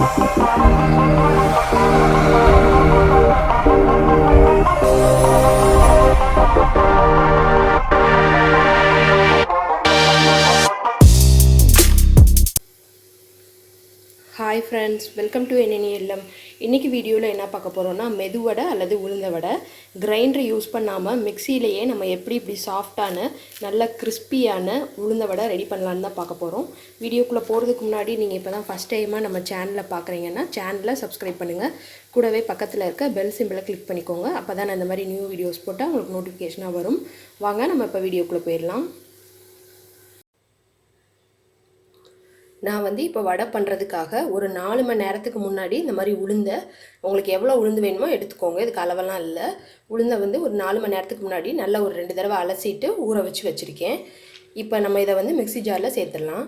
Hi friends, welcome to NNELM. இன்னைக்கு வீடியோல என்ன பார்க்க போறோம்னா மெது வடை அல்லது உளுந்த வடை கிரைண்டர் யூஸ் பண்ணாம மிக்ஸிலேயே நம்ம எப்படி சாஃப்ட்டான நல்ல கிறிஸ்பியான உளுந்த வடை ரெடி பண்ணலாம்னு தான் பார்க்க போறோம். வீடியோக்குள்ள போறதுக்கு முன்னாடி நீங்க இப்பதான் ஃபர்ஸ்ட் டைமா நம்ம சேனலை பார்க்கறீங்கன்னா சேனலை சப்ஸ்கிரைப் பண்ணுங்க. கூடவே பக்கத்துல இருக்க பெல் சிம்பலை கிளிக் பண்ணிக்கோங்க. அப்பதான் நான் இந்த மாதிரி நியூ வீடியோஸ் போட்டா உங்களுக்கு நோட்டிஃபிகேஷனா வரும். வாங்க நம்ம இப்ப வீடியோக்குள்ள போயிரலாம். நான் வந்து இப்போ வடை பண்ணுறதுக்காக ஒரு 4 மணி நேரத்துக்கு முன்னாடி இந்த மாதிரி உளுந்த உங்களுக்கு எவ்வளோ உளுந்து வேணுமோ எடுத்துக்கோங்க. இதுக்கு அளவெல்லாம் இல்லை. உளுந்தை வந்து ஒரு 4 மணி நேரத்துக்கு முன்னாடி நல்லா ஒரு 2 தடவை அலசிட்டு ஊற வச்சுருக்கேன். இப்போ நம்ம இதை வந்து மிக்ஸி ஜாரில் சேர்த்துடலாம்.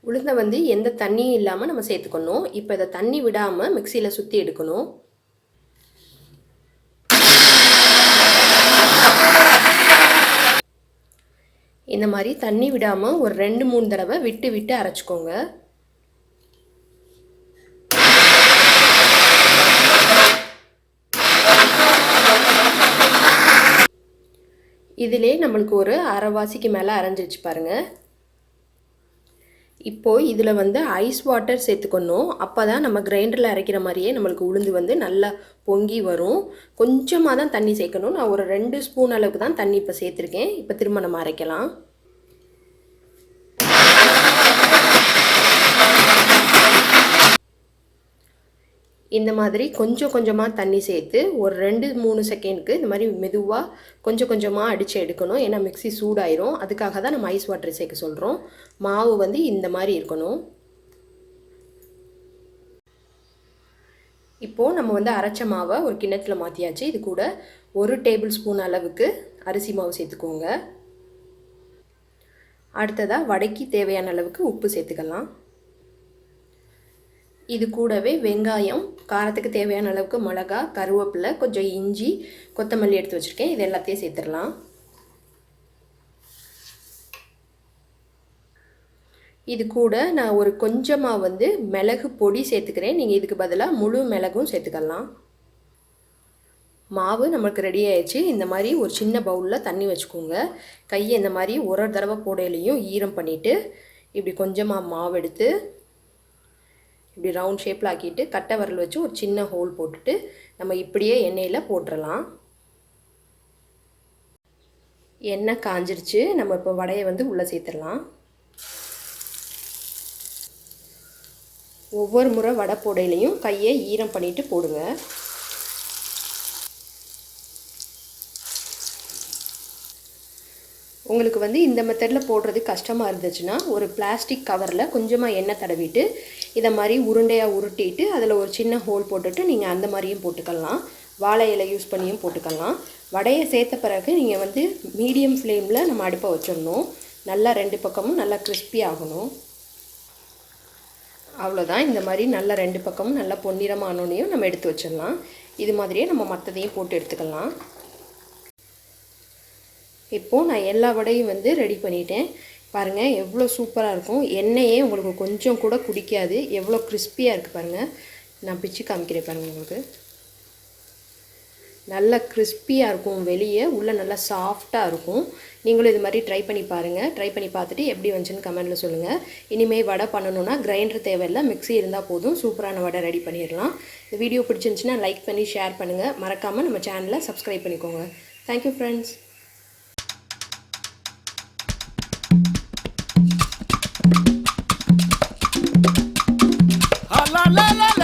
உளுந்தை வந்து எந்த தண்ணியும் இல்லாமல் நம்ம சேர்த்துக்கணும். இப்போ இதை தண்ணி விடாமல் மிக்ஸியில் சுற்றி எடுக்கணும். இந்த மாதிரி தண்ணி விடாமல் ஒரு 2-3 தடவை விட்டு அரைச்சிக்கோங்க. இதிலே நம்மளுக்கு ஒரு அரைவாசிக்கு மேலே அரைஞ்சிருச்சு பாருங்க. இப்போ இதில் வந்து ஐஸ் வாட்டர் சேர்த்துக்கணும். அப்போ தான் நம்ம கிரைண்டரில் அரைக்கிற மாதிரியே நம்மளுக்கு உளுந்து வந்து நல்லா பொங்கி வரும். கொஞ்சமாக தான் தண்ணி சேர்க்கணும். நான் ஒரு 2 ஸ்பூன் அளவுக்கு தான் தண்ணி இப்போ சேர்த்துருக்கேன். இப்போ திரும்ப நம்ம அரைக்கலாம். இந்த மாதிரி கொஞ்சமாக தண்ணி சேர்த்து ஒரு 2-3 செகண்டுக்கு இந்த மாதிரி மெதுவாக கொஞ்சமாக அடித்து எடுக்கணும். ஏன்னா மிக்ஸி சூடாயிரும். அதுக்காக தான் நம்ம ஐஸ் வாட்டர் சேர்க்க சொல்கிறோம். மாவு வந்து இந்த மாதிரி இருக்கணும். இப்போது நம்ம வந்து அரைச்ச மாவை ஒரு கிண்ணத்தில் மாற்றியாச்சு. இது கூட 1 டேபிள் ஸ்பூன் அளவுக்கு அரிசி மாவு சேர்த்துக்கோங்க. அடுத்ததாக வடைக்கு தேவையான அளவுக்கு உப்பு சேர்த்துக்கலாம். இது கூடவே வெங்காயம், காரத்துக்கு தேவையான அளவுக்கு மிளகா, கருவேப்பிலை, கொஞ்சம் இஞ்சி, கொத்தமல்லி எடுத்து வச்சுருக்கேன். இது எல்லாத்தையும் சேர்த்துடலாம். இது கூட நான் ஒரு கொஞ்சமாக வந்து மிளகு பொடி சேர்த்துக்கிறேன். நீங்கள் இதுக்கு பதிலாக முழு மிளகும் சேர்த்துக்கலாம். மாவு நம்மளுக்கு ரெடி ஆயிடுச்சு. இந்த மாதிரி ஒரு சின்ன பவுலில் தண்ணி வச்சுக்கோங்க. கையை இந்த மாதிரி ஒரு தடவை போடையிலையும் ஈரம் பண்ணிவிட்டு இப்படி கொஞ்சமாக மாவு எடுத்து இப்படி ரவுண்ட் ஷேப்பில் ஆக்கிட்டு கட்டை விரல் வச்சு ஒரு சின்ன ஹோல் போட்டுட்டு நம்ம இப்படியே எண்ணெயில் போட்டுடலாம். எண்ணெய் காஞ்சிருச்சு. நம்ம இப்போ வடையை வந்து உள்ளே சேர்த்துடலாம். ஒவ்வொரு முறை வடை போடையிலையும் கையை ஈரம் பண்ணிவிட்டு போடுங்க. உங்களுக்கு வந்து இந்த மெத்தடில் போடுறது கஷ்டமாக இருந்துச்சுன்னா ஒரு பிளாஸ்டிக் கவரில் கொஞ்சமாக எண்ணெய் தடவிட்டு இதை மாதிரி உருண்டையாக உருட்டிட்டு அதில் ஒரு சின்ன ஹோல் போட்டுட்டு நீங்கள் அந்த மாதிரியும் போட்டுக்கலாம். வாழை இலை யூஸ் பண்ணியும் போட்டுக்கலாம். வடையை சேர்த்த பிறகு நீங்கள் வந்து மீடியம் ஃப்ளேமில் நம்ம அடுப்பை வச்சிடணும். நல்லா 2 பக்கமும் நல்லா கிறிஸ்பி ஆகணும். அவ்வளோதான். இந்த மாதிரி நல்லா 2 பக்கமும் நல்லா பொன்னிறமானோனையும் நம்ம எடுத்து வச்சிடலாம். இது மாதிரியே நம்ம மற்றதையும் போட்டு எடுத்துக்கலாம். இப்போது நான் எல்லா வடையும் வந்து ரெடி பண்ணிட்டேன். பாருங்கள் எவ்வளோ சூப்பராக இருக்கும். எண்ணெயே உங்களுக்கு கொஞ்சம் கூட குடிக்காது. எவ்வளோ கிறிஸ்பியாக இருக்குது பாருங்கள். நான் பிச்சு காமிக்கிறேன் பாருங்கள். உங்களுக்கு நல்லா கிறிஸ்பியாக இருக்கும். வெளியே உள்ளே நல்லா சாஃப்டாக இருக்கும். நீங்களும் இது மாதிரி ட்ரை பண்ணி பாருங்கள். ட்ரை பண்ணி பார்த்துட்டு எப்படி வந்துச்சுன்னு கமெண்ட்டில் சொல்லுங்கள். இனிமேல் வடை பண்ணணுன்னா கிரைண்டர் தேவையில்லை, மிக்ஸி இருந்தால் போதும். சூப்பரான வடை ரெடி பண்ணிடலாம். இந்த வீடியோ பிடிச்சிருந்துச்சுன்னா லைக் பண்ணி ஷேர் பண்ணுங்கள். மறக்காமல் நம்ம சேனலை சப்ஸ்கிரைப் பண்ணிக்கோங்க. Thank you friends. La la la la